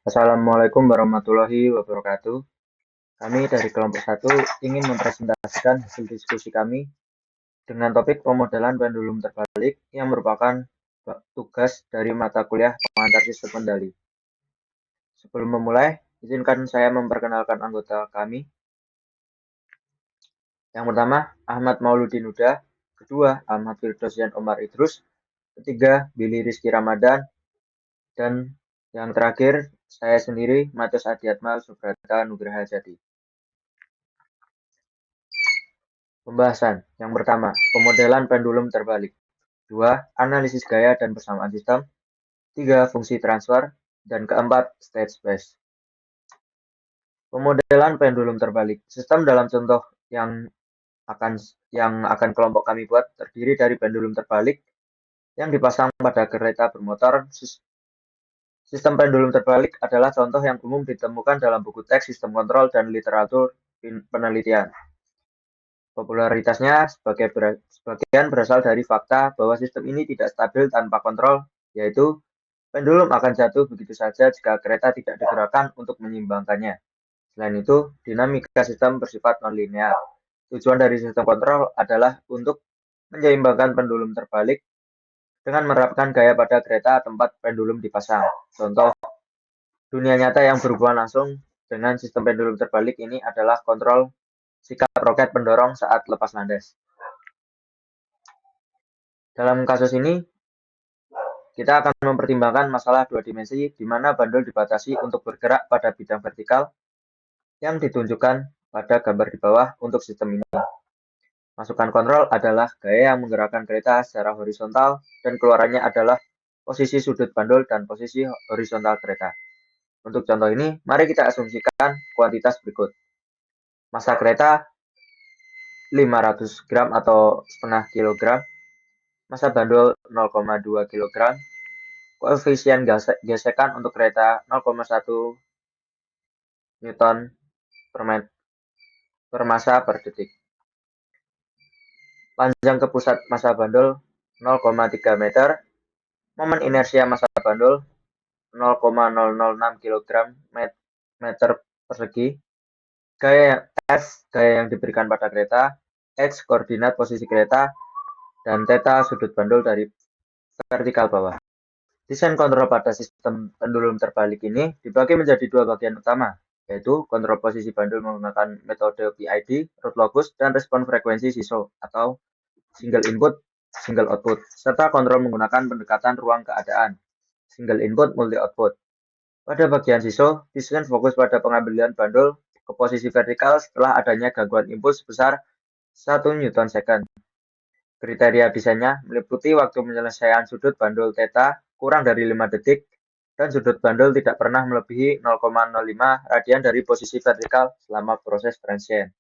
Assalamualaikum warahmatullahi wabarakatuh. Kami dari kelompok satu ingin mempresentasikan hasil diskusi kami dengan topik pemodelan pendulum terbalik yang merupakan tugas dari mata kuliah pengantar sistem kendali. Sebelum memulai, izinkan saya memperkenalkan anggota kami. Yang pertama, Ahmad Mauludin Huda. Kedua, Ahmad Firdosyan Omar Idrus. Ketiga, Billy Rizky Ramadan. Dan yang terakhir, saya sendiri, Matius Adiatma Subrata Nugraha Jati. Pembahasan. Yang pertama, pemodelan pendulum terbalik. 2. Analisis gaya dan persamaan sistem. 3. Fungsi transfer. Dan keempat, state space. Pemodelan pendulum terbalik. Sistem dalam contoh yang akan kelompok kami buat terdiri dari pendulum terbalik yang dipasang pada kereta bermotor. Sistem pendulum terbalik adalah contoh yang umum ditemukan dalam buku teks sistem kontrol dan literatur penelitian. Popularitasnya sebagian berasal dari fakta bahwa sistem ini tidak stabil tanpa kontrol, yaitu pendulum akan jatuh begitu saja jika kereta tidak digerakkan untuk menyeimbangkannya. Selain itu, dinamika sistem bersifat nonlinear. Tujuan dari sistem kontrol adalah untuk menyeimbangkan pendulum terbalik dengan menerapkan gaya pada kereta tempat pendulum dipasang. Contoh dunia nyata yang berhubungan langsung dengan sistem pendulum terbalik ini adalah kontrol sikap roket pendorong saat lepas landas. Dalam kasus ini, kita akan mempertimbangkan masalah dua dimensi di mana bandul dibatasi untuk bergerak pada bidang vertikal yang ditunjukkan pada gambar di bawah untuk sistem ini. Masukan kontrol adalah gaya yang menggerakkan kereta secara horizontal dan keluarannya adalah posisi sudut bandul dan posisi horizontal kereta. Untuk contoh ini, mari kita asumsikan kuantitas berikut. Massa kereta 500 gram atau setengah kilogram, massa bandul 0,2 kg, koefisien gesekan untuk kereta 0,1 Newton per massa per detik. Panjang ke pusat massa bandul 0,3 meter, momen inersia massa bandul 0,006 kg meter persegi, gaya yang diberikan pada kereta, X koordinat posisi kereta, dan theta sudut bandul dari vertikal bawah. Desain kontrol pada sistem pendulum terbalik ini dibagi menjadi dua bagian utama, yaitu kontrol posisi bandul menggunakan metode PID, root locus, dan respon frekuensi SISO atau single input, single output, serta kontrol menggunakan pendekatan ruang keadaan, single input, multi output. Pada bagian SISO, desain fokus pada pengambilan bandul ke posisi vertikal setelah adanya gangguan impuls sebesar 1 Newton second. Kriteria desainnya meliputi waktu penyelesaian sudut bandul theta kurang dari 5 detik dan sudut bandul tidak pernah melebihi 0,05 radian dari posisi vertikal selama proses transient.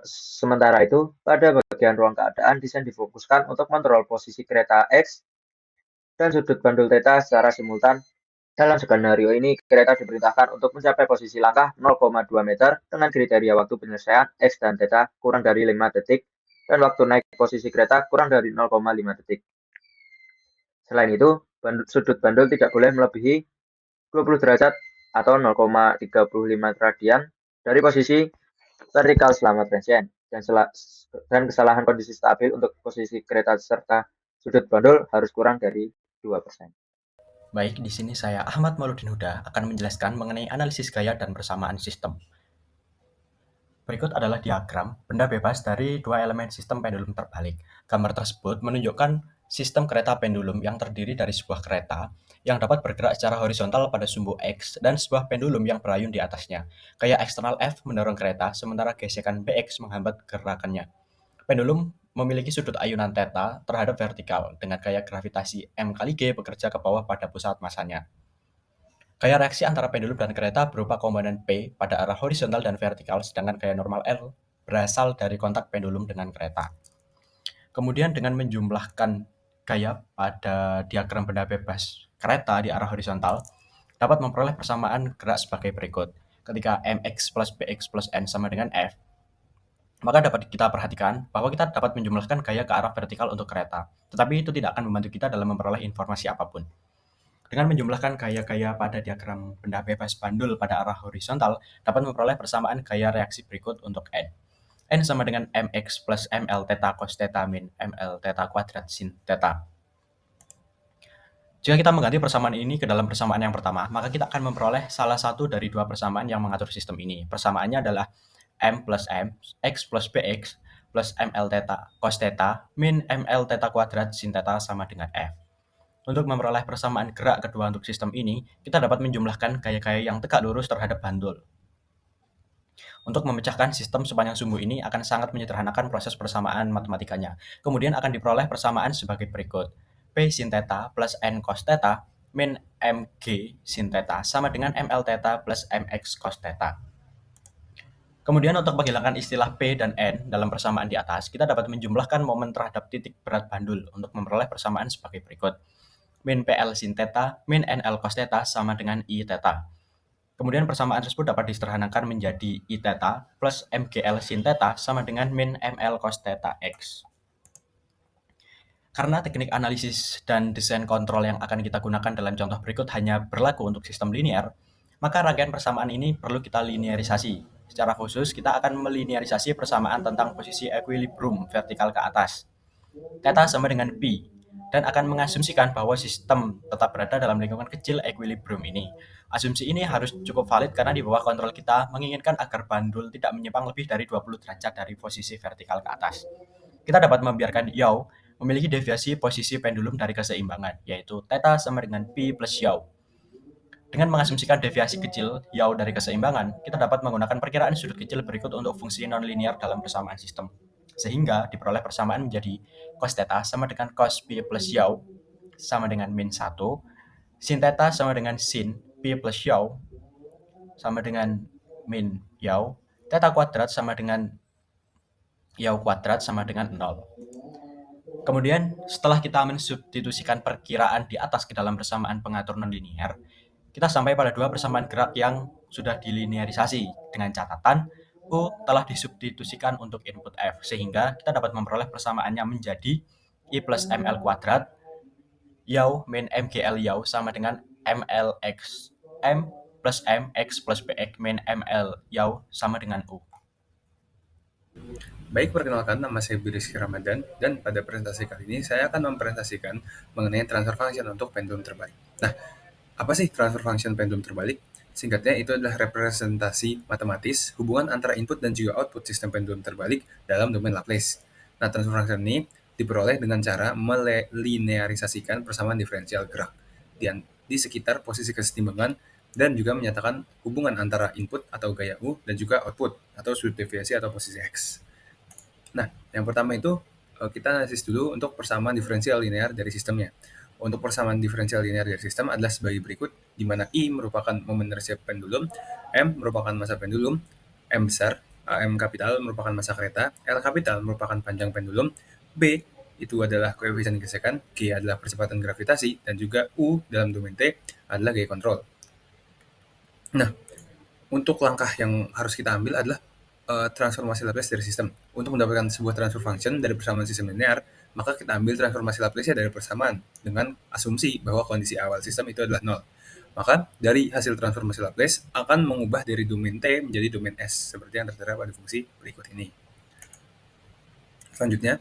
Sementara itu, pada bagian ruang keadaan desain difokuskan untuk mengontrol posisi kereta X dan sudut bandul theta secara simultan. Dalam skenario ini, kereta diperintahkan untuk mencapai posisi langkah 0,2 meter dengan kriteria waktu penyelesaian X dan theta kurang dari 5 detik dan waktu naik posisi kereta kurang dari 0,5 detik. Selain itu, sudut bandul tidak boleh melebihi 20 derajat atau 0,35 radian dari posisi vertikal selama transient, dan kesalahan kondisi stabil untuk posisi kereta serta sudut bandul harus kurang dari 2%. Baik, di sini saya Ahmad Mauludin Huda akan menjelaskan mengenai analisis gaya dan persamaan sistem. Berikut adalah diagram benda bebas dari dua elemen sistem pendulum terbalik. Gambar tersebut menunjukkan sistem kereta pendulum yang terdiri dari sebuah kereta yang dapat bergerak secara horizontal pada sumbu X dan sebuah pendulum yang berayun di atasnya. Gaya eksternal F mendorong kereta, sementara gesekan Bx menghambat gerakannya. Pendulum memiliki sudut ayunan theta terhadap vertikal dengan gaya gravitasi M kali G bekerja ke bawah pada pusat massanya. Gaya reaksi antara pendulum dan kereta berupa komponen P pada arah horizontal dan vertikal, sedangkan gaya normal L berasal dari kontak pendulum dengan kereta. Kemudian dengan menjumlahkan gaya pada diagram benda bebas kereta di arah horizontal, dapat memperoleh persamaan gerak sebagai berikut. Ketika mx plus bx plus n sama dengan f, maka dapat kita perhatikan bahwa kita dapat menjumlahkan gaya ke arah vertikal untuk kereta, tetapi itu tidak akan membantu kita dalam memperoleh informasi apapun. Dengan menjumlahkan gaya-gaya pada diagram benda bebas bandul pada arah horizontal, dapat memperoleh persamaan gaya reaksi berikut untuk N. N sama dengan mx plus ml theta cos theta min ml theta kuadrat sin theta. Jika kita mengganti persamaan ini ke dalam persamaan yang pertama, maka kita akan memperoleh salah satu dari dua persamaan yang mengatur sistem ini. Persamaannya adalah m plus m, x plus bx, plus ml theta cos theta, min ml theta kuadrat sin theta sama dengan f. Untuk memperoleh persamaan gerak kedua untuk sistem ini, kita dapat menjumlahkan gaya-gaya yang tegak lurus terhadap bandul. Untuk memecahkan sistem sepanjang sumbu ini akan sangat menyederhanakan proses persamaan matematikanya. Kemudian akan diperoleh persamaan sebagai berikut. P sin theta plus N cos theta min MG sin theta sama dengan ML theta plus MX cos theta. Kemudian untuk menghilangkan istilah P dan N dalam persamaan di atas, kita dapat menjumlahkan momen terhadap titik berat bandul untuk memperoleh persamaan sebagai berikut. Min PL sin theta min NL cos theta sama dengan I theta. Kemudian persamaan tersebut dapat disederhanakan menjadi I theta plus MGL sin theta sama dengan min ML cos theta X. Karena teknik analisis dan desain kontrol yang akan kita gunakan dalam contoh berikut hanya berlaku untuk sistem linear, maka rangkaian persamaan ini perlu kita linearisasi. Secara khusus, kita akan melinearisasi persamaan tentang posisi equilibrium vertikal ke atas. Theta sama dengan pi, dan akan mengasumsikan bahwa sistem tetap berada dalam lingkungan kecil equilibrium ini. Asumsi ini harus cukup valid karena di bawah kontrol kita menginginkan agar bandul tidak menyimpang lebih dari 20 derajat dari posisi vertikal ke atas. Kita dapat membiarkan yaw memiliki deviasi posisi pendulum dari keseimbangan, yaitu theta sama dengan pi plus yaw. Dengan mengasumsikan deviasi kecil yaw dari keseimbangan, kita dapat menggunakan perkiraan sudut kecil berikut untuk fungsi nonlinear dalam persamaan sistem. Sehingga diperoleh persamaan menjadi cos theta sama dengan cos pi plus yaw sama dengan min 1, sin theta sama dengan sin pi plus yaw sama dengan min yaw, theta kuadrat sama dengan yaw kuadrat sama dengan 0. Kemudian setelah kita mensubstitusikan perkiraan di atas ke dalam persamaan pengatur nonlinear, kita sampai pada dua persamaan gerak yang sudah dilinearisasi dengan catatan U telah disubstitusikan untuk input F, sehingga kita dapat memperoleh persamaannya menjadi I plus ML kuadrat yaw min MGL yaw sama dengan MLX M plus MX plus BX min ML yaw sama dengan U. Baik, perkenalkan, nama saya Rizky Ramadan, dan pada presentasi kali ini saya akan mempresentasikan mengenai transfer function untuk pendulum terbalik. Nah, apa sih transfer function pendulum terbalik? Singkatnya, itu adalah representasi matematis hubungan antara input dan juga output sistem pendulum terbalik dalam domain Laplace. Nah, transfer function ini diperoleh dengan cara melinearisasikan persamaan diferensial gerak di sekitar posisi kesetimbangan dan juga menyatakan hubungan antara input atau gaya U dan juga output atau sudut deviasi atau posisi X. Nah, yang pertama itu kita analisis dulu untuk persamaan diferensial linear dari sistemnya. Untuk persamaan diferensial linear dari sistem adalah sebagai berikut, di mana I merupakan momen inersia pendulum, M merupakan massa pendulum, M besar, M kapital merupakan massa kereta, L kapital merupakan panjang pendulum, B itu adalah koefisien gesekan, G adalah percepatan gravitasi, dan juga U dalam domain T adalah gaya kontrol. Nah, untuk langkah yang harus kita ambil adalah transformasi Laplace dari sistem. Untuk mendapatkan sebuah transfer function dari persamaan sistem linear, maka kita ambil transformasi Laplace dari persamaan dengan asumsi bahwa kondisi awal sistem itu adalah 0. Maka dari hasil transformasi Laplace akan mengubah dari domain T menjadi domain S, seperti yang tertera pada fungsi berikut ini. Selanjutnya,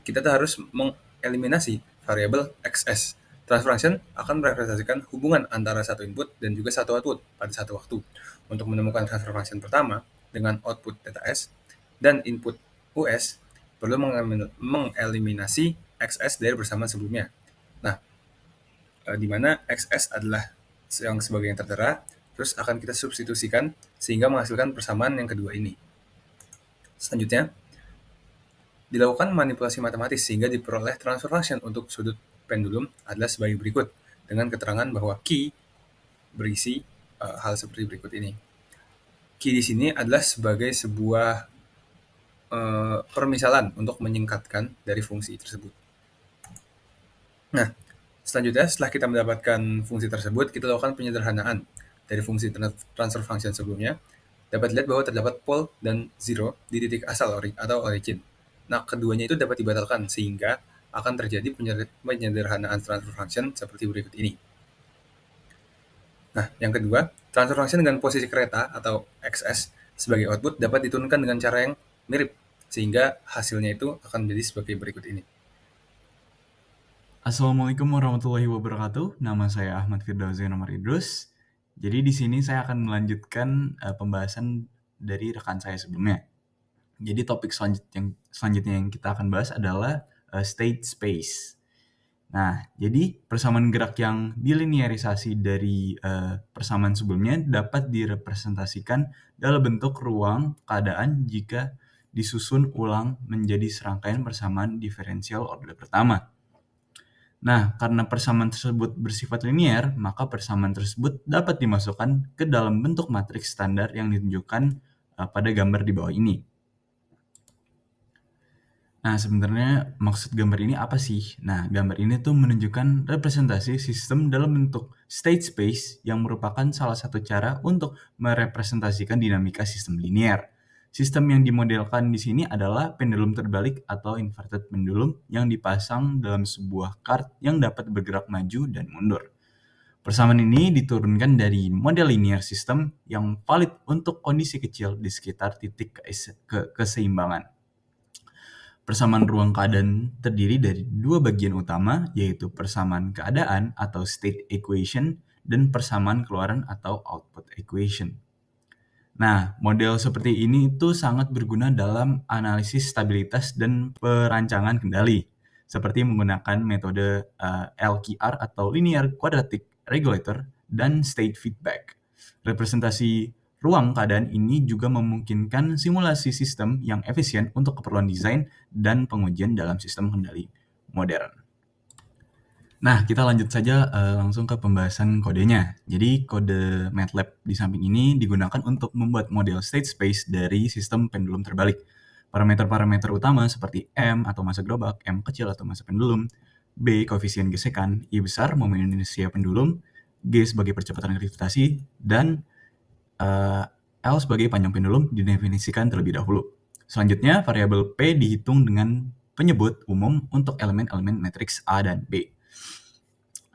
kita harus mengeliminasi variabel XS. Transfer function akan merepresentasikan hubungan antara satu input dan juga satu output pada satu waktu. Untuk menemukan transfer function pertama dengan output theta S dan input US, perlu mengeliminasi XS dari persamaan sebelumnya. Nah, di mana XS adalah yang sebagai yang tertera, terus akan kita substitusikan sehingga menghasilkan persamaan yang kedua ini. Selanjutnya, dilakukan manipulasi matematis sehingga diperoleh transfer function untuk sudut pendulum adalah sebagai berikut, dengan keterangan bahwa Q berisi hal seperti berikut ini. Q di sini adalah sebagai sebuah permisalan untuk menyingkatkan dari fungsi tersebut. Nah, selanjutnya setelah kita mendapatkan fungsi tersebut, kita lakukan penyederhanaan dari fungsi transfer function sebelumnya. Dapat dilihat bahwa terdapat pole dan zero di titik asal atau origin. Nah, keduanya itu dapat dibatalkan sehingga akan terjadi penyederhanaan transfer function seperti berikut ini. Nah, yang kedua, transfer function dengan posisi kereta atau XS sebagai output dapat diturunkan dengan cara yang mirip, sehingga hasilnya itu akan menjadi sebagai berikut ini. Assalamualaikum warahmatullahi wabarakatuh. Nama saya Ahmad Firdausi Nomor Idrus. Jadi di sini saya akan melanjutkan pembahasan dari rekan saya sebelumnya. Jadi topik selanjutnya yang kita akan bahas adalah state space. Nah, jadi persamaan gerak yang dilinearisasi dari persamaan sebelumnya dapat direpresentasikan dalam bentuk ruang keadaan jika disusun ulang menjadi serangkaian persamaan diferensial order pertama. Nah, karena persamaan tersebut bersifat linear, maka persamaan tersebut dapat dimasukkan ke dalam bentuk matriks standar yang ditunjukkan pada gambar di bawah ini. Nah, sebenarnya maksud gambar ini apa sih? Nah, gambar ini tuh menunjukkan representasi sistem dalam bentuk state space yang merupakan salah satu cara untuk merepresentasikan dinamika sistem linear. Sistem yang dimodelkan di sini adalah pendulum terbalik atau inverted pendulum yang dipasang dalam sebuah kart yang dapat bergerak maju dan mundur. Persamaan ini diturunkan dari model linear system yang valid untuk kondisi kecil di sekitar titik keseimbangan. Persamaan ruang keadaan terdiri dari dua bagian utama, yaitu persamaan keadaan atau state equation dan persamaan keluaran atau output equation. Nah, model seperti ini itu sangat berguna dalam analisis stabilitas dan perancangan kendali, seperti menggunakan metode LQR atau Linear Quadratic Regulator dan State Feedback. Representasi ruang keadaan ini juga memungkinkan simulasi sistem yang efisien untuk keperluan desain dan pengujian dalam sistem kendali modern. Nah, kita lanjut saja langsung ke pembahasan kodenya. Jadi, kode MATLAB di samping ini digunakan untuk membuat model state space dari sistem pendulum terbalik. Parameter-parameter utama seperti M atau massa gerobak, M kecil atau massa pendulum, B koefisien gesekan, I besar momen inersia pendulum, G sebagai percepatan gravitasi, dan L sebagai panjang pendulum didefinisikan terlebih dahulu. Selanjutnya, variabel P dihitung dengan penyebut umum untuk elemen-elemen matriks A dan B.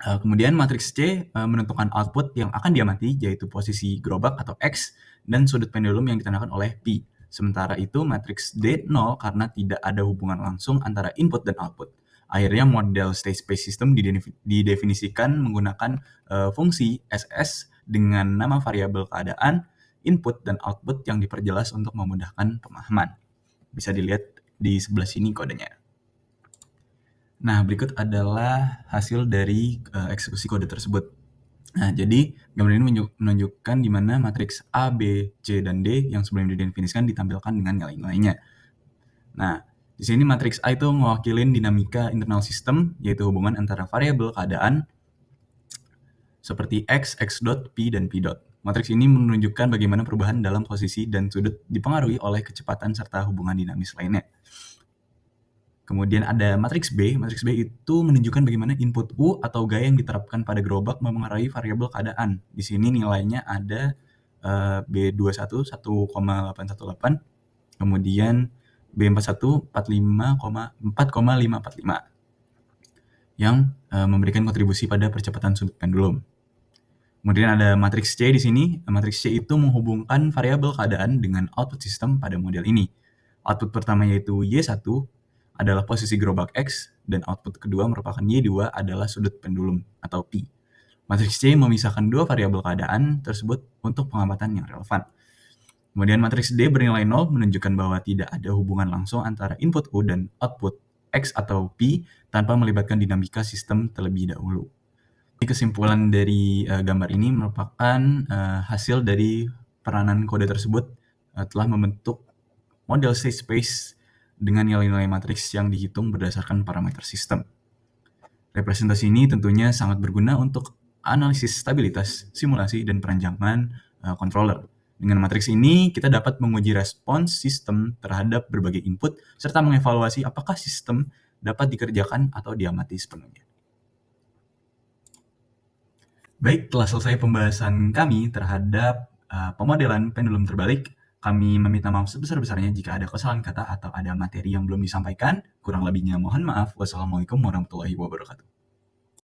Kemudian matriks C menentukan output yang akan diamati, yaitu posisi gerobak atau X dan sudut pendulum yang ditandakan oleh P. Sementara itu matriks D 0 karena tidak ada hubungan langsung antara input dan output. Akhirnya model state space system didefinisikan menggunakan fungsi SS dengan nama variabel keadaan, input dan output yang diperjelas untuk memudahkan pemahaman. Bisa dilihat di sebelah sini kodenya. Nah, berikut adalah hasil dari eksekusi kode tersebut. Nah, jadi gambar ini menunjukkan di mana matriks A, B, C, dan D yang sebelum didefinisikan ditampilkan dengan nilai-nilainya. Nah, di sini matriks A itu mewakili dinamika internal sistem, yaitu hubungan antara variabel keadaan seperti X, X dot, P, dan P dot. Matriks ini menunjukkan bagaimana perubahan dalam posisi dan sudut dipengaruhi oleh kecepatan serta hubungan dinamis lainnya. Kemudian ada matriks B. Matriks B itu menunjukkan bagaimana input U atau gaya yang diterapkan pada gerobak mempengaruhi variabel keadaan. Di sini nilainya ada B21 1,818, kemudian B41 4,545 yang memberikan kontribusi pada percepatan sudut pendulum. Kemudian ada matriks C di sini. Matriks C itu menghubungkan variabel keadaan dengan output sistem pada model ini. Output pertama yaitu Y1 adalah posisi gerobak X, dan output kedua merupakan Y2 adalah sudut pendulum atau P. Matriks C memisahkan dua variabel keadaan tersebut untuk pengamatan yang relevan. Kemudian matriks D bernilai 0 menunjukkan bahwa tidak ada hubungan langsung antara input U dan output X atau P tanpa melibatkan dinamika sistem terlebih dahulu. Kesimpulan dari gambar ini merupakan hasil dari peranan kode tersebut telah membentuk model state space dengan nilai-nilai matriks yang dihitung berdasarkan parameter sistem. Representasi ini tentunya sangat berguna untuk analisis stabilitas, simulasi, dan perancangan controller. Dengan matriks ini, kita dapat menguji respons sistem terhadap berbagai input, serta mengevaluasi apakah sistem dapat dikerjakan atau diamati sepenuhnya. Baik, telah selesai pembahasan kami terhadap pemodelan pendulum terbalik. Kami meminta maaf sebesar-besarnya jika ada kesalahan kata atau ada materi yang belum disampaikan. Kurang lebihnya mohon maaf. Wassalamualaikum warahmatullahi wabarakatuh.